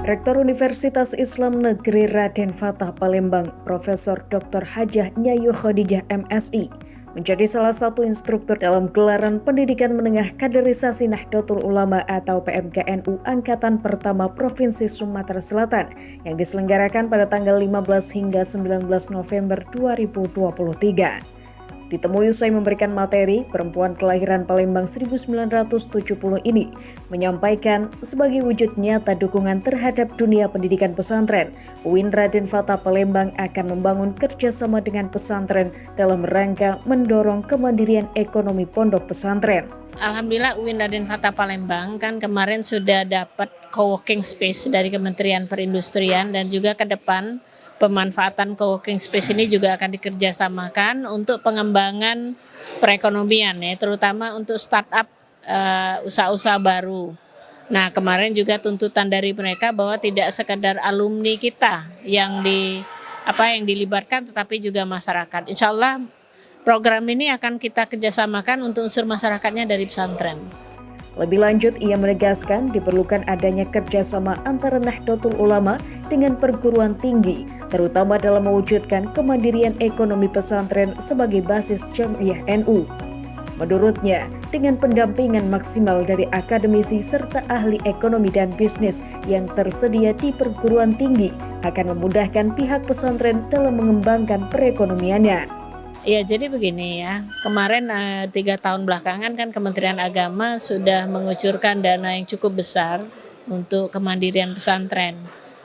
Rektor Universitas Islam Negeri Raden Fatah Palembang, Profesor Dr. Hajah Nyayu Khadijah MSI, menjadi salah satu instruktur dalam gelaran pendidikan menengah kaderisasi Nahdlatul Ulama atau PMKNU Angkatan Pertama Provinsi Sumatera Selatan yang diselenggarakan pada tanggal 15 hingga 19 November 2023. Ditemui usai memberikan materi, perempuan kelahiran Palembang 1970 ini menyampaikan sebagai wujud nyata dukungan terhadap dunia pendidikan pesantren, UIN Raden Fatah Palembang akan membangun kerjasama dengan pesantren dalam rangka mendorong kemandirian ekonomi pondok pesantren. Alhamdulillah UIN Raden Fatah Palembang kan kemarin sudah dapat co-working space dari Kementerian Perindustrian dan juga ke depan pemanfaatan co-working space ini juga akan dikerjasamakan untuk pengembangan perekonomian ya, terutama untuk startup usaha-usaha baru. Nah kemarin juga tuntutan dari mereka bahwa tidak sekedar alumni kita yang dilibatkan tetapi juga masyarakat. Insya Allah program ini akan kita kerjasamakan untuk unsur masyarakatnya dari pesantren. Lebih lanjut, ia menegaskan diperlukan adanya kerjasama antara Nahdlatul Ulama dengan perguruan tinggi, terutama dalam mewujudkan kemandirian ekonomi pesantren sebagai basis Jamiah NU. Menurutnya, dengan pendampingan maksimal dari akademisi serta ahli ekonomi dan bisnis yang tersedia di perguruan tinggi akan memudahkan pihak pesantren dalam mengembangkan perekonomiannya. Ya jadi begini ya, kemarin 3 tahun belakangan kan Kementerian Agama sudah mengucurkan dana yang cukup besar untuk kemandirian pesantren.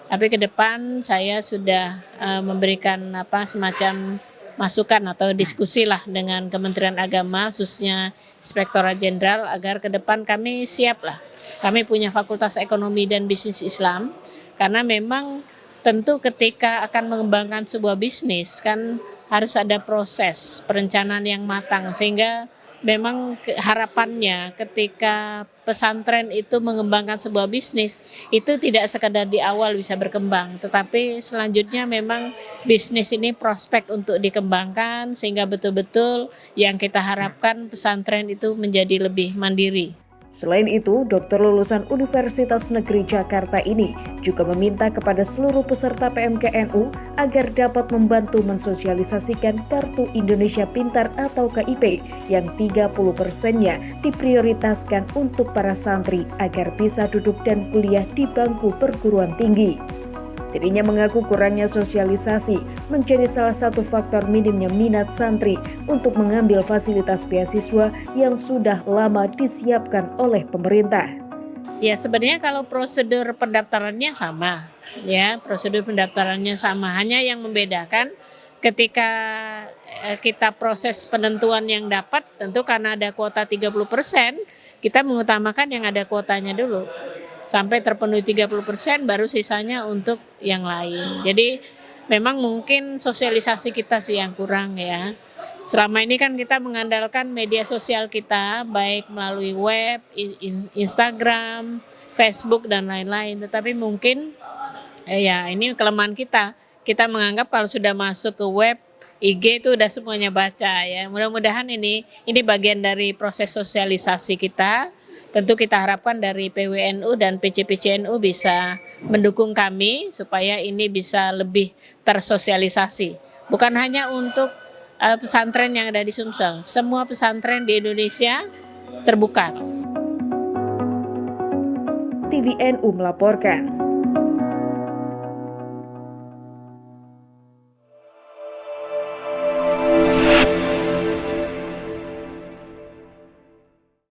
Tapi ke depan saya sudah memberikan semacam masukan atau diskusi lah dengan Kementerian Agama, khususnya Inspektorat Jenderal, agar ke depan kami siap lah. Kami punya Fakultas Ekonomi dan Bisnis Islam, karena memang tentu ketika akan mengembangkan sebuah bisnis kan harus ada proses perencanaan yang matang, sehingga memang harapannya ketika pesantren itu mengembangkan sebuah bisnis itu tidak sekadar di awal bisa berkembang, tetapi selanjutnya memang bisnis ini prospek untuk dikembangkan sehingga betul-betul yang kita harapkan pesantren itu menjadi lebih mandiri. Selain itu, dokter lulusan Universitas Negeri Jakarta ini juga meminta kepada seluruh peserta PMKNU agar dapat membantu mensosialisasikan Kartu Indonesia Pintar atau KIP yang 30%-nya diprioritaskan untuk para santri agar bisa duduk dan kuliah di bangku perguruan tinggi. Dirinya mengaku kurangnya sosialisasi menjadi salah satu faktor minimnya minat santri untuk mengambil fasilitas beasiswa yang sudah lama disiapkan oleh pemerintah. Ya sebenarnya kalau prosedur pendaftarannya sama, hanya yang membedakan ketika kita proses penentuan yang dapat, tentu karena ada kuota 30%, kita mengutamakan yang ada kuotanya dulu. Sampai terpenuhi 30% baru sisanya untuk yang lain. Jadi memang mungkin sosialisasi kita sih yang kurang ya. Selama ini kan kita mengandalkan media sosial kita baik melalui web, Instagram, Facebook dan lain-lain. Tetapi mungkin ini kelemahan kita. Kita menganggap kalau sudah masuk ke web, IG itu udah semuanya baca ya. Mudah-mudahan ini bagian dari proses sosialisasi kita. Tentu kita harapkan dari PWNU dan PCPCNU bisa mendukung kami supaya ini bisa lebih tersosialisasi. Bukan hanya untuk pesantren yang ada di Sumsel, semua pesantren di Indonesia terbuka. TVNU melaporkan.